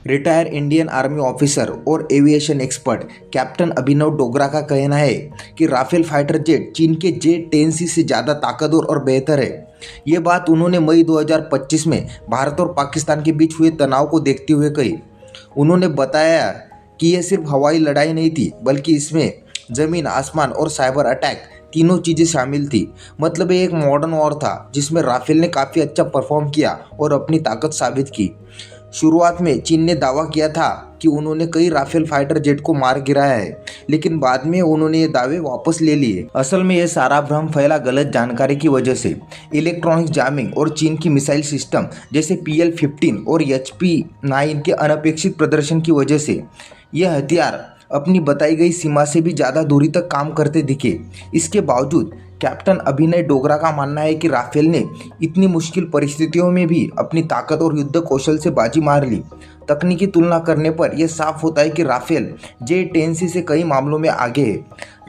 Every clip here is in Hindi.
रिटायर इंडियन आर्मी ऑफिसर और एविएशन एक्सपर्ट कैप्टन अभिनव डोगरा का कहना है कि राफेल फाइटर जेट चीन के J-10C से ज़्यादा ताकतवर और बेहतर है। ये बात उन्होंने मई 2025 में भारत और पाकिस्तान के बीच हुए तनाव को देखते हुए कही। उन्होंने बताया कि यह सिर्फ हवाई लड़ाई नहीं थी, बल्कि इसमें ज़मीन, आसमान और साइबर अटैक तीनों चीज़ें शामिल थी। मतलब ये एक मॉडर्न वॉर था जिसमें राफेल ने काफ़ी अच्छा परफॉर्म किया और अपनी ताकत साबित की। शुरुआत में चीन ने दावा किया था कि उन्होंने कई राफेल फाइटर जेट को मार गिराया है, लेकिन बाद में उन्होंने ये दावे वापस ले लिए। असल में ये सारा भ्रम फैला गलत जानकारी की वजह से। इलेक्ट्रॉनिक जामिंग और चीन की मिसाइल सिस्टम जैसे PL-15 और HP-9 के अनपेक्षित प्रदर्शन की वजह से यह हथियार अपनी बताई गई सीमा से भी ज़्यादा दूरी तक काम करते दिखे। इसके बावजूद कैप्टन अभिनव डोगरा का मानना है कि राफेल ने इतनी मुश्किल परिस्थितियों में भी अपनी ताकत और युद्ध कौशल से बाजी मार ली। तकनीकी तुलना करने पर यह साफ होता है कि राफेल J-10C से कई मामलों में आगे है।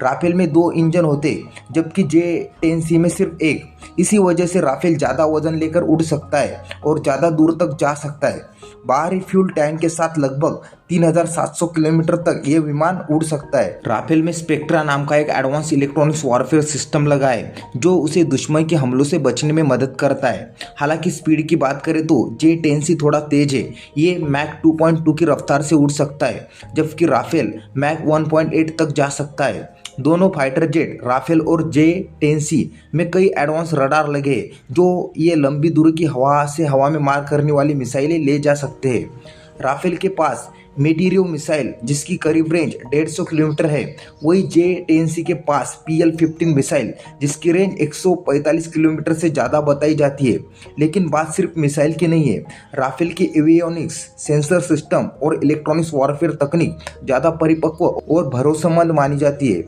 राफेल में 2 इंजन होते जबकि J-10C में सिर्फ एक। इसी वजह से राफेल ज़्यादा वजन लेकर उड़ सकता है और ज़्यादा दूर तक जा सकता है। बाहरी फ्यूल टैंक के साथ लगभग 3700 किलोमीटर तक ये विमान उड़ सकता है। राफेल में स्पेक्ट्रा नाम का एक एडवांस इलेक्ट्रॉनिक्स वॉरफेयर सिस्टम लगा है जो उसे दुश्मन के हमलों से बचने में मदद करता है। हालांकि स्पीड की बात करें तो J-10C थोड़ा तेज है। ये मैक 2.2 की रफ्तार से उड़ सकता है, जबकि राफेल मैक 1.8 तक जा सकता है। दोनों फाइटर जेट राफेल और J-10C में कई एडवांस रडार लगे जो ये लंबी दूरी की हवा में मार करने वाली मिसाइलें ले जा सकते हैं। राफेल के पास मेटीरियो मिसाइल जिसकी करीब रेंज 150 किलोमीटर है, वही J-10C के पास PL-15 मिसाइल जिसकी रेंज 145 किलोमीटर से ज़्यादा बताई जाती है। लेकिन बात सिर्फ मिसाइल की नहीं है। राफेल की एवियोनिक्स, सेंसर सिस्टम और इलेक्ट्रॉनिक्स वॉरफेयर तकनीक ज़्यादा परिपक्व और भरोसेमंद मानी जाती है।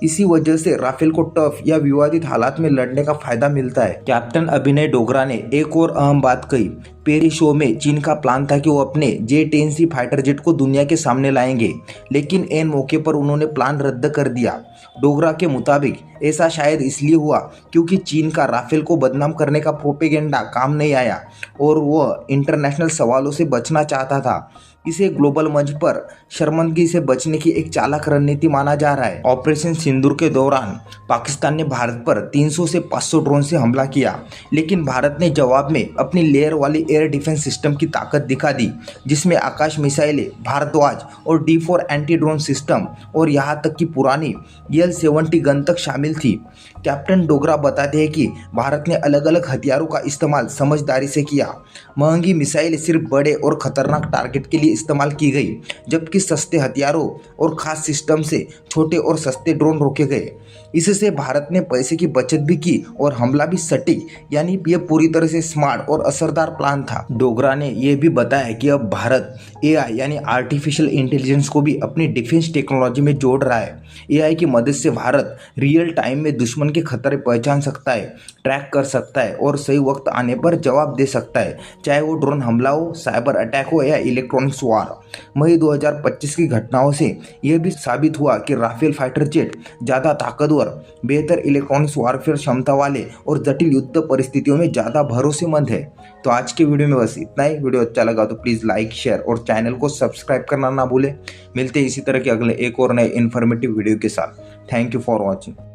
इसी वजह से राफेल को टफ या विवादित हालात में लड़ने का फायदा मिलता है। कैप्टन अभिनव डोगरा ने एक और अहम बात कही। पेरिस शो में चीन का प्लान था कि वो अपने J-10C फाइटर जेट को दुनिया के सामने लाएंगे, लेकिन ऐन मौके पर उन्होंने प्लान रद्द कर दिया। डोगरा के मुताबिक ऐसा शायद इसलिए हुआ क्योंकि चीन का राफेल को बदनाम करने का प्रोपेगेंडा काम नहीं आया और वह इंटरनेशनल सवालों से बचना चाहता था। इसे ग्लोबल मंच पर शर्मिंदगी से बचने की एक चालाक रणनीति माना जा रहा है। ऑपरेशन सिंदूर के दौरान पाकिस्तान ने भारत पर 300 से 500 ड्रोन से हमला किया, लेकिन भारत ने जवाब में अपनी लेयर वाली एयर डिफेंस सिस्टम की ताकत दिखा दी, जिसमें आकाश मिसाइलें, भारद्वाज और D4 एंटी ड्रोन सिस्टम और यहाँ तक कि पुरानी EL-70 गन तक शामिल थी। कैप्टन डोगरा बताते हैं कि भारत ने अलग अलग हथियारों का इस्तेमाल समझदारी से किया। महंगी मिसाइलें सिर्फ बड़े और खतरनाक टारगेट के लिए इस्तेमाल की गई, जबकि सस्ते हथियारों और खास सिस्टम से छोटे और सस्ते ड्रोन रोके गए। इससे भारत ने पैसे की बचत भी की और हमला भी सटीक, यानी यह पूरी तरह से स्मार्ट और असरदार प्लान था। डोगरा ने यह भी बताया कि अब भारत AI यानी आर्टिफिशियल इंटेलिजेंस को भी अपनी डिफेंस टेक्नोलॉजी में जोड़ रहा है। AI की मदद से भारत रियल टाइम में दुश्मन के खतरे पहचान सकता है, ट्रैक कर सकता है और सही वक्त आने पर जवाब दे सकता है, चाहे वो ड्रोन हमला हो, साइबर अटैक हो या इलेक्ट्रॉनिक्स वार। मई 2025 की घटनाओं से यह भी साबित हुआ कि राफेल फाइटर जेट ज़्यादा ताकतवर, बेहतर इलेक्ट्रॉनिक्स वारफेयर क्षमता वाले और जटिल युद्ध परिस्थितियों में ज़्यादा भरोसेमंद है। तो आज के वीडियो में बस इतना ही। वीडियो अच्छा लगा तो प्लीज़ लाइक, शेयर और चैनल को सब्सक्राइब करना ना भूलें। मिलते हैं इसी तरह के अगले एक और नए इन्फॉर्मेटिव वीडियो के साथ। Thank you for watching.